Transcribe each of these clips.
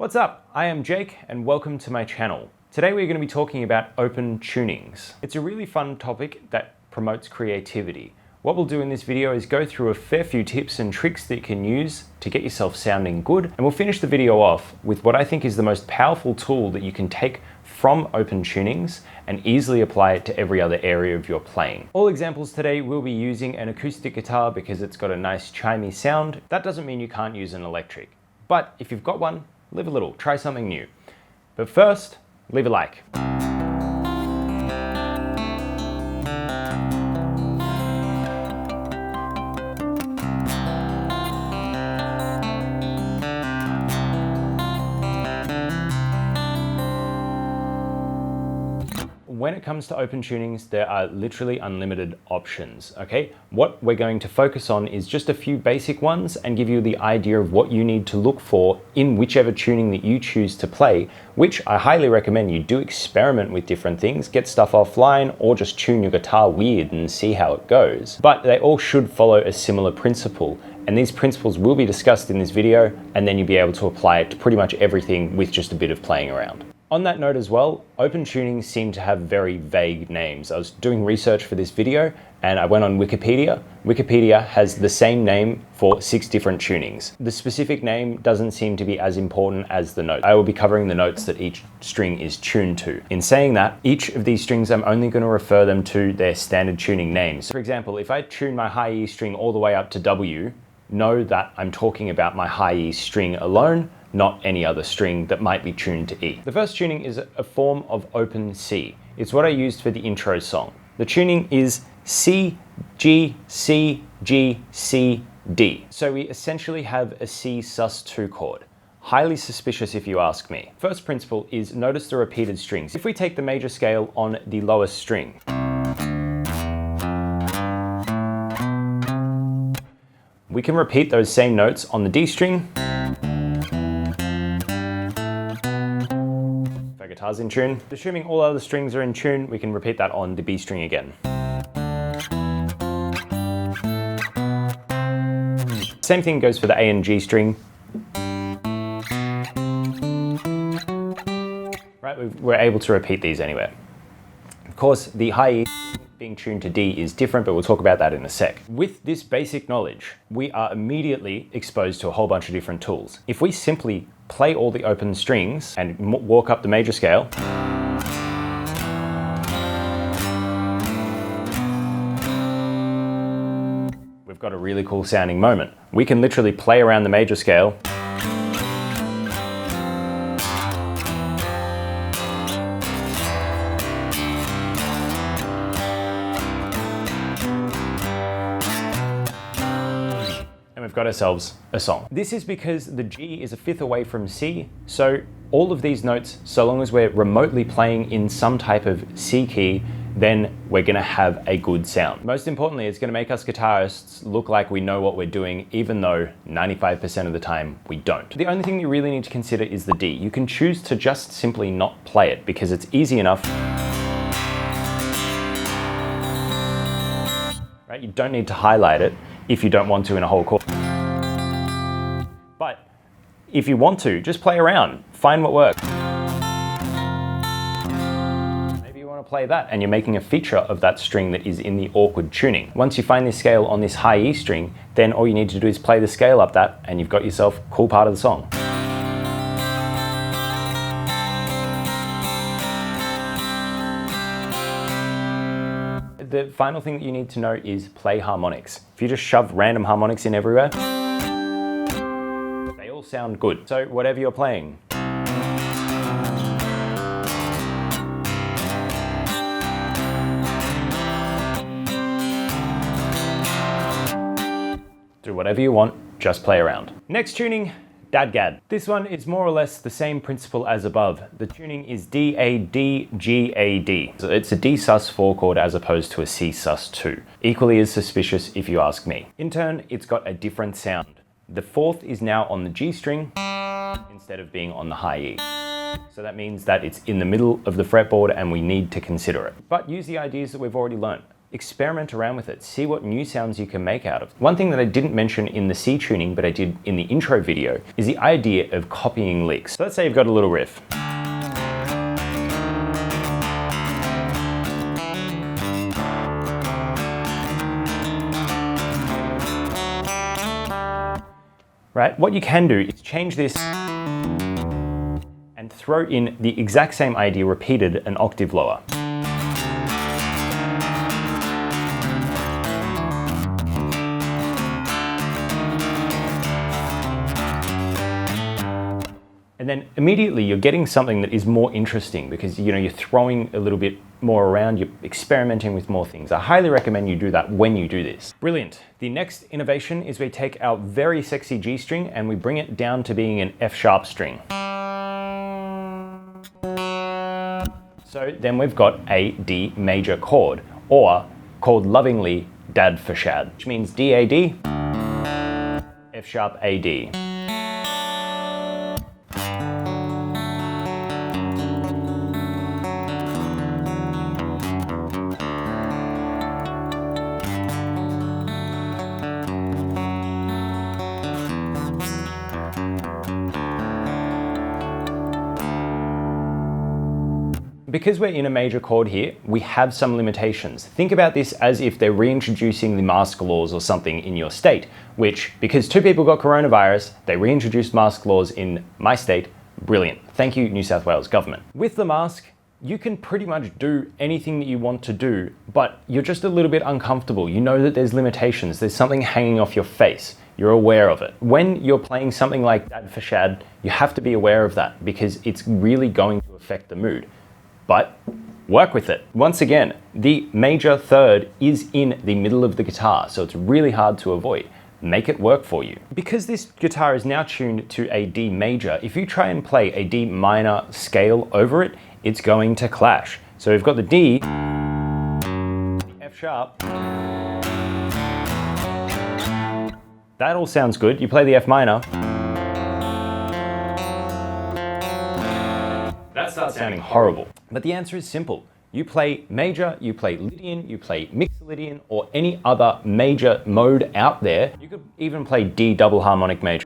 What's up? I am Jake and welcome to my channel. Today we're going to be talking about open tunings. It's a really fun topic that promotes creativity. What we'll do in this video is go through a fair few tips and tricks that you can use to get yourself sounding good, and we'll finish the video off with what I think is the most powerful tool that you can take from open tunings and easily apply it to every other area of your playing. All examples today will be using an acoustic guitar because it's got a nice chimey sound. That doesn't mean you can't use an electric, but if you've got one, live a little, try something new. But first, leave a like. When it comes to open tunings, there are literally unlimited options, okay? What we're going to focus on is just a few basic ones and give you the idea of what you need to look for in whichever tuning that you choose to play, which I highly recommend you do experiment with different things, get stuff offline, or just tune your guitar weird and see how it goes. But they all should follow a similar principle, and these principles will be discussed in this video, and then you'll be able to apply it to pretty much everything with just a bit of playing around. On that note as well, open tunings seem to have very vague names. I was doing research for this video and I went on Wikipedia. Wikipedia has the same name for 6 different tunings. The specific name doesn't seem to be as important as the note. I will be covering the notes that each string is tuned to. In saying that, each of these strings, I'm only going to refer them to their standard tuning names. For example, if I tune my high E string all the way up to W, know that I'm talking about my high E string alone, not any other string that might be tuned to E. The first tuning is a form of open C. It's what I used for the intro song. The tuning is C, G, C, G, C, D. So we essentially have a C sus2 chord. Highly suspicious if you ask me. First principle is notice the repeated strings. If we take the major scale on the lowest string, we can repeat those same notes on the D string. Guitar's in tune. Assuming all other strings are in tune, we can repeat that on the B string again. Same thing goes for the A and G string. Right, we're able to repeat these anywhere. Of course, the high E being tuned to D is different, but we'll talk about that in a sec. With this basic knowledge, we are immediately exposed to a whole bunch of different tools. If we simply play all the open strings and walk up the major scale, we've got a really cool sounding moment. We can literally play around the major scale and we've got ourselves a song. This is because the G is a fifth away from C, so all of these notes, so long as we're remotely playing in some type of C key, then we're gonna have a good sound. Most importantly, it's gonna make us guitarists look like we know what we're doing, even though 95% of the time we don't. The only thing you really need to consider is the D. You can choose to just simply not play it because it's easy enough. Right? You don't need to highlight it if you don't want to in a whole chord. But if you want to, just play around, find what works. Maybe you want to play that and you're making a feature of that string that is in the awkward tuning. Once you find this scale on this high E string, then all you need to do is play the scale up that and you've got yourself a cool part of the song. The final thing that you need to know is play harmonics. If you just shove random harmonics in everywhere, they all sound good. So whatever you're playing, do whatever you want, just play around. Next tuning, DADGAD. This one is more or less the same principle as above. The tuning is D-A-D-G-A-D. So it's a D sus4 chord as opposed to a C sus2. Equally as suspicious if you ask me. In turn, it's got a different sound. The fourth is now on the G string instead of being on the high E. So that means that it's in the middle of the fretboard and we need to consider it. But use the ideas that we've already learned. experiment around with it, see what new sounds you can make out of it. One thing that I didn't mention in the C tuning, but I did in the intro video, is the idea of copying licks. So let's say you've got a little riff. Right? What you can do is change this and throw in the exact same idea repeated an octave lower. And then immediately you're getting something that is more interesting because you're throwing a little bit more around, you're experimenting with more things. I highly recommend you do that when you do this. Brilliant. The next innovation is we take our very sexy G string and we bring it down to being an F sharp string. So then we've got a D major chord, or called lovingly DADFSHAD, which means DAD, F sharp AD. Because we're in a major chord here, we have some limitations. Think about this as if they're reintroducing the mask laws or something in your state, which, because 2 people got coronavirus, they reintroduced mask laws in my state. Brilliant. Thank you, New South Wales government. With the mask, you can pretty much do anything that you want to do, but you're just a little bit uncomfortable. You know that there's limitations. There's something hanging off your face. You're aware of it. When you're playing something like DADFSHAD, you have to be aware of that because it's really going to affect the mood. But work with it. Once again, the major third is in the middle of the guitar, so it's really hard to avoid. Make it work for you. Because this guitar is now tuned to a D major, if you try and play a D minor scale over it, it's going to clash. So we've got the D, the F sharp. That all sounds good. You play the F minor. That starts sounding horrible. But the answer is simple. You play major, you play Lydian, you play Mixolydian, or any other major mode out there. You could even play D double harmonic major.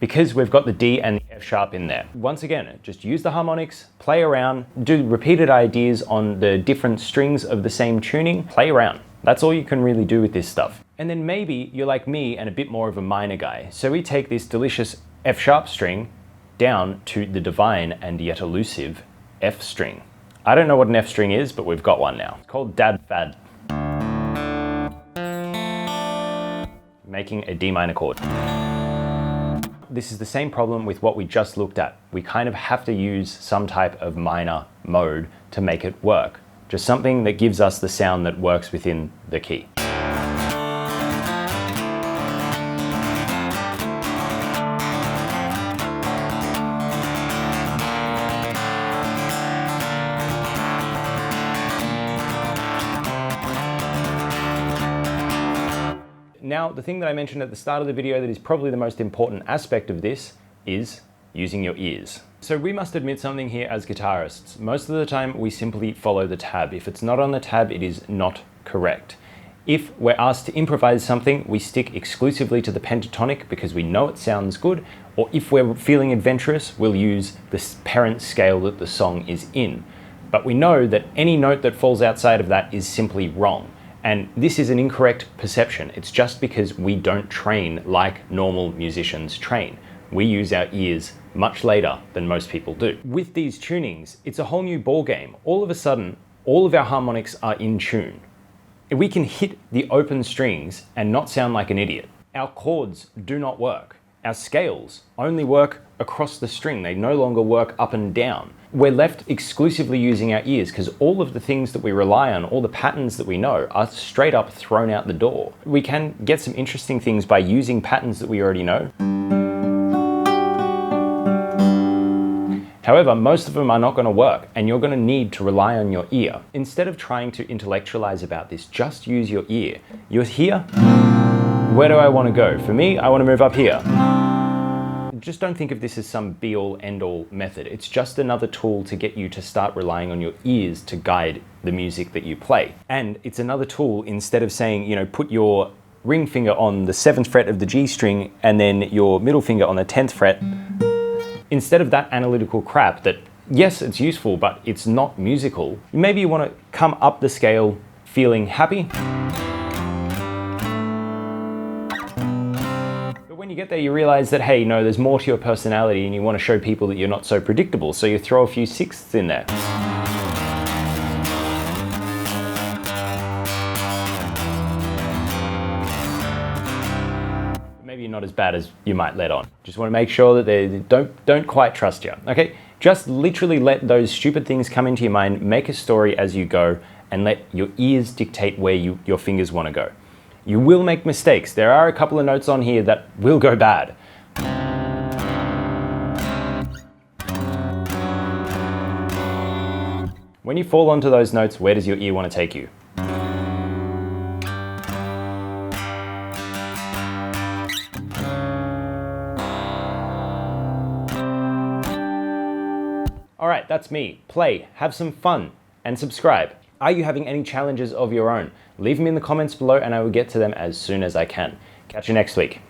Because we've got the D and the F sharp in there. Once again, just use the harmonics, play around, do repeated ideas on the different strings of the same tuning, play around. That's all you can really do with this stuff. And then maybe you're like me and a bit more of a minor guy. So we take this delicious F sharp string down to the divine and yet elusive F string. I don't know what an F string is, but we've got one now. It's called DADFAD. Making a D minor chord. This is the same problem with what we just looked at. We kind of have to use some type of minor mode to make it work. Just something that gives us the sound that works within the key. Now, the thing that I mentioned at the start of the video that is probably the most important aspect of this is using your ears. So we must admit something here as guitarists. Most of the time we simply follow the tab. If it's not on the tab, it is not correct. If we're asked to improvise something, we stick exclusively to the pentatonic because we know it sounds good, or if we're feeling adventurous, we'll use the parent scale that the song is in. But we know that any note that falls outside of that is simply wrong. And this is an incorrect perception. It's just because we don't train like normal musicians train. We use our ears much later than most people do. With these tunings, it's a whole new ball game. All of a sudden, all of our harmonics are in tune. We can hit the open strings and not sound like an idiot. Our chords do not work. Our scales only work across the string. They no longer work up and down. We're left exclusively using our ears because all of the things that we rely on, all the patterns that we know, are straight up thrown out the door. We can get some interesting things by using patterns that we already know. However, most of them are not going to work and you're going to need to rely on your ear. Instead of trying to intellectualize about this, just use your ear. You're here. Where do I want to go? For me, I want to move up here. just don't think of this as some be-all, end-all method. It's just another tool to get you to start relying on your ears to guide the music that you play. And it's another tool, instead of saying, you know, put your ring finger on the 7th fret of the G string and then your middle finger on the 10th fret, instead of that analytical crap that, yes, it's useful, but it's not musical, maybe you want to come up the scale feeling happy. But when you get there, you realize that, hey, no, there's more to your personality and you want to show people that you're not so predictable, so you throw a few sixths in there. Maybe you're not as bad as you might let on. Just want to make sure that they don't quite trust you, okay? Just literally let those stupid things come into your mind, make a story as you go, and let your ears dictate where your fingers want to go. You will make mistakes. There are a couple of notes on here that will go bad. When you fall onto those notes, where does your ear want to take you? All right, that's me. Play, have some fun, and subscribe. Are you having any challenges of your own? Leave them in the comments below and I will get to them as soon as I can. Catch you next week.